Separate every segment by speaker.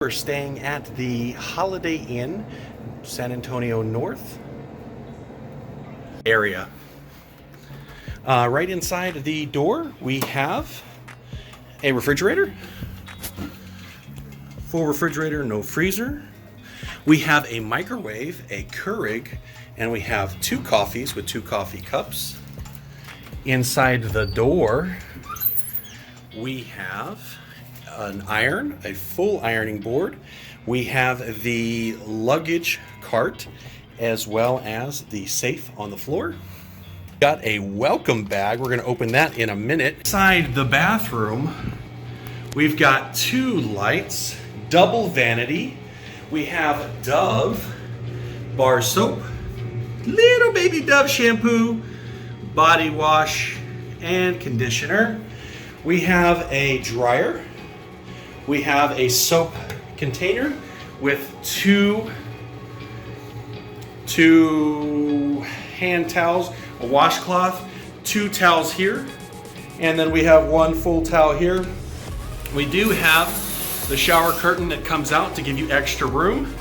Speaker 1: We're staying at the Holiday Inn, San Antonio North area. Right inside the door, we have a refrigerator. Full refrigerator, no freezer. We have a microwave, a Keurig, and we have 2 coffees with 2 coffee cups. Inside the door, we have an iron, a full ironing board. We have the luggage cart as well as the safe on the floor. Got a welcome bag. We're going to open that in a minute. Inside the bathroom, we've got 2 lights, double vanity. We have Dove bar soap, little baby Dove shampoo, body wash, and conditioner. We have a dryer. We have a soap container with two hand towels, a washcloth, 2 towels here, and then we have 1 full towel here. We do have the shower curtain that comes out to give you extra room.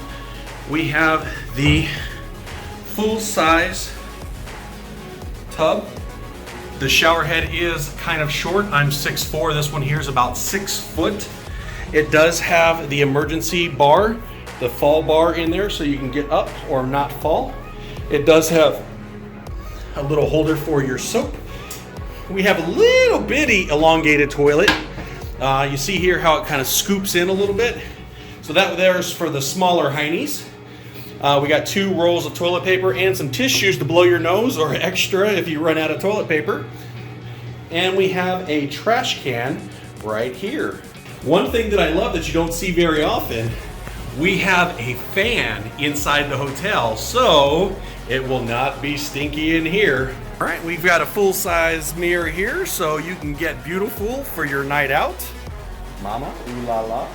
Speaker 1: We have the full-size tub. The shower head is kind of short. I'm 6'4". This one here is about 6 foot. It does have the emergency bar, the fall bar in there so you can get up or not fall. It does have a little holder for your soap. We have a little bitty elongated toilet. You see here how it kind of scoops in a little bit. So that there's for the smaller heinies. We got 2 rolls of toilet paper and some tissues to blow your nose or extra if you run out of toilet paper. And we have a trash can right here. One thing that I love that you don't see very often, we have a fan inside the hotel, so it will not be stinky in here. All right, we've got a full-size mirror here, so you can get beautiful for your night out. Mama, ooh la la.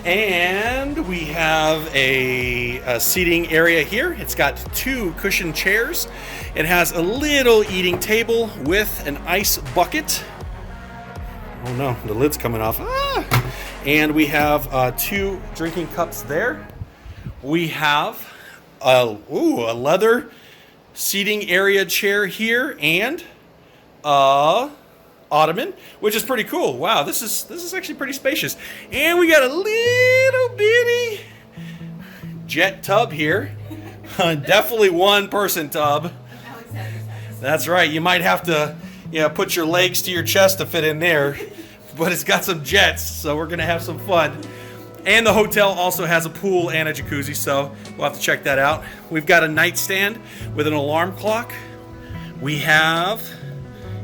Speaker 1: And we have a seating area here. It's got 2 cushioned chairs. It has a little eating table with an ice bucket. Oh no, the lid's coming off. And we have 2 drinking cups there. We have a leather seating area chair here and ottoman, which is pretty cool. Wow, this is actually pretty spacious. And we got a little bitty jet tub here. Definitely 1-person tub. That's right. You might have to put your legs to your chest to fit in there, but it's got some jets, so we're gonna have some fun. And the hotel also has a pool and a jacuzzi, so we'll have to check that out. We've got a nightstand with an alarm clock. We have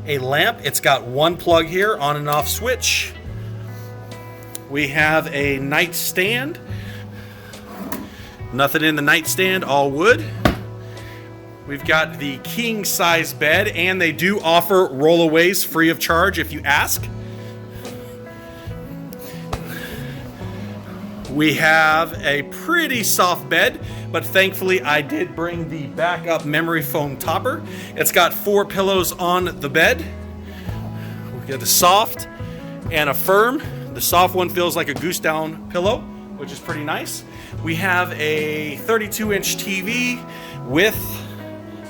Speaker 1: a lamp. It's got 1 plug here, on and off switch. We have a nightstand. Nothing in the nightstand, all wood. We've got the king size bed, and they do offer rollaways free of charge if you ask. We have a pretty soft bed, but thankfully I did bring the backup memory foam topper. It's got 4 pillows on the bed. We got the soft and a firm. The soft one feels like a goose down pillow, which is pretty nice. We have a 32-inch TV with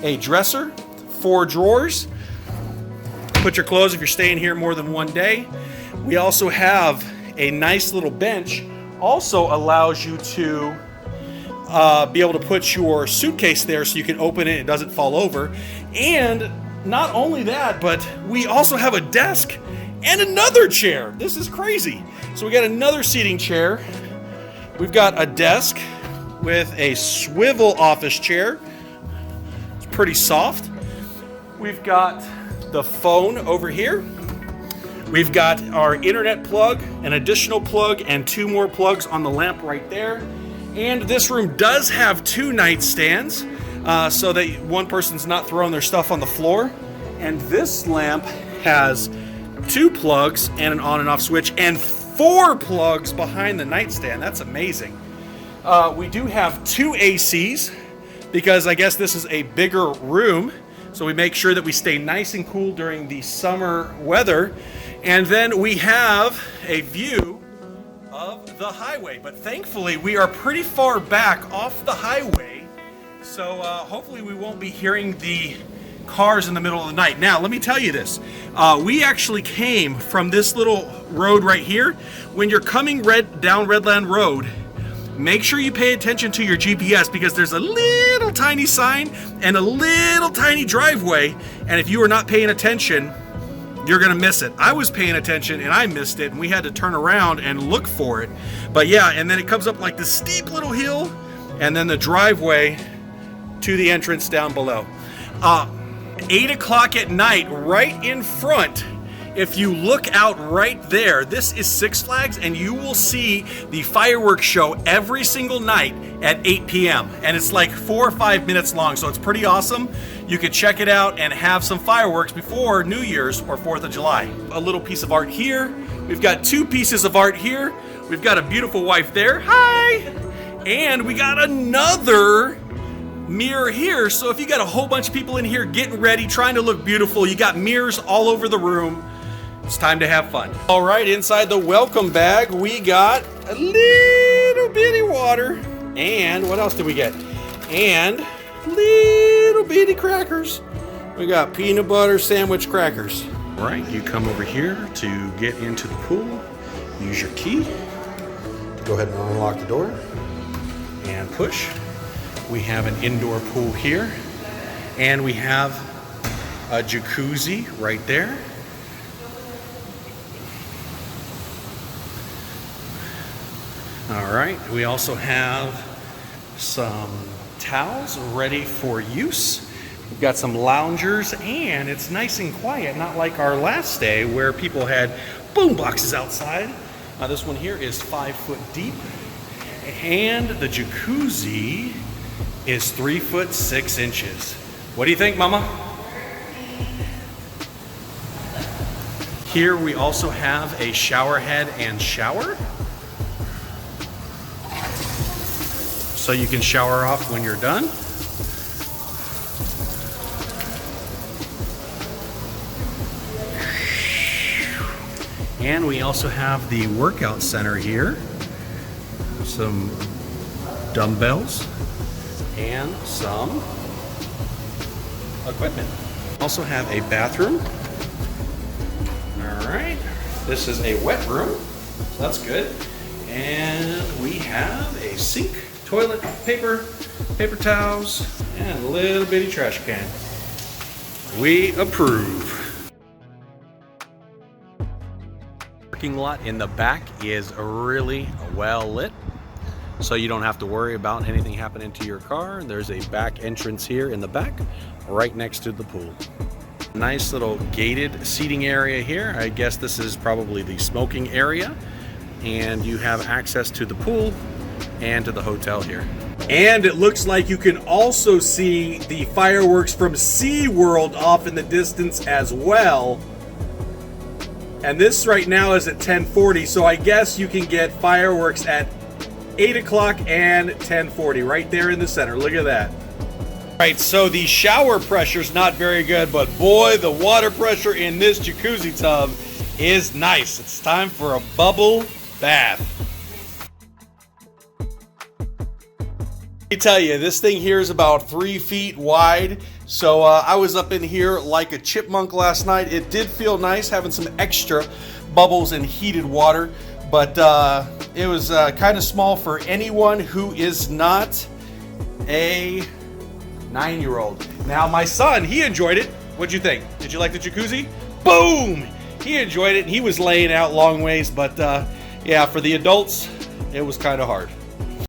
Speaker 1: a dresser, 4 drawers. Put your clothes if you're staying here more than 1 day. We also have a nice little bench. Also allows you to be able to put your suitcase there so you can open it, it doesn't fall over. And not only that, but we also have a desk and another chair. This is crazy. So we got another seating chair. We've got a desk with a swivel office chair. It's pretty soft. We've got the phone over here. We've got our internet plug, an additional plug, and 2 more plugs on the lamp right there. And this room does have 2 nightstands, so that 1 person's not throwing their stuff on the floor. And this lamp has 2 plugs and an on and off switch, and 4 plugs behind the nightstand. That's amazing. We do have 2 ACs, because I guess this is a bigger room. So we make sure that we stay nice and cool during the summer weather. And then we have a view of the highway. But thankfully, we are pretty far back off the highway, so hopefully we won't be hearing the cars in the middle of the night. Now, let me tell you this. We actually came from this little road right here. When you're coming down Redland Road, make sure you pay attention to your GPS, because there's a little tiny sign and a little tiny driveway, and if you are not paying attention, you're gonna miss it. I was paying attention and I missed it, and we had to turn around and look for it. But yeah, and then it comes up like this steep little hill, and then the driveway to the entrance down below. 8 o'clock at night, right in front, if you look out right there, this is Six Flags, and you will see the fireworks show every single night at 8 p.m. And it's like 4 or 5 minutes long, so it's pretty awesome. You could check it out and have some fireworks before New Year's or 4th of July. A little piece of art here. We've got 2 pieces of art here. We've got a beautiful wife there. Hi! And we got another mirror here. So if you got a whole bunch of people in here getting ready, trying to look beautiful, you got mirrors all over the room. It's time to have fun. All right, inside the welcome bag, we got a little bitty water. And what else did we get? And little bitty crackers. We got peanut butter sandwich crackers. All right, you come over here to get into the pool. Use your key to go ahead and unlock the door and push. We have an indoor pool here, and we have a jacuzzi right there. All right, we also have some towels ready for use. We've got some loungers, and it's nice and quiet, not like our last day where people had boom boxes outside. This one here is 5 foot deep, and the jacuzzi is 3 foot 6 inches. What do you think, Mama? Here we also have a shower head and shower, so you can shower off when you're done. And we also have the workout center here. Some dumbbells and some equipment. Also have a bathroom. All right, this is a wet room, so that's good. And we have a sink, toilet paper, paper towels, and a little bitty trash can. We approve. Parking lot in the back is really well lit, so you don't have to worry about anything happening to your car. There's a back entrance here in the back, right next to the pool. Nice little gated seating area here. I guess this is probably the smoking area, and you have access to the pool and to the hotel here. And it looks like you can also see the fireworks from SeaWorld off in the distance as well. And this right now is at 10:40, so I guess you can get fireworks at 8 o'clock and 10:40 right there in the center. Look at that. All right, so the shower pressure's not very good, but boy, the water pressure in this jacuzzi tub is nice. It's time for a bubble bath. Let me tell you, this thing here is about 3 feet wide. So I was up in here like a chipmunk last night. It did feel nice having some extra bubbles and heated water, but it was kind of small for anyone who is not a 9-year-old. Now my son, he enjoyed it. What'd you think? Did you like the jacuzzi? Boom! He enjoyed it. He was laying out long ways, but yeah, for the adults, it was kind of hard.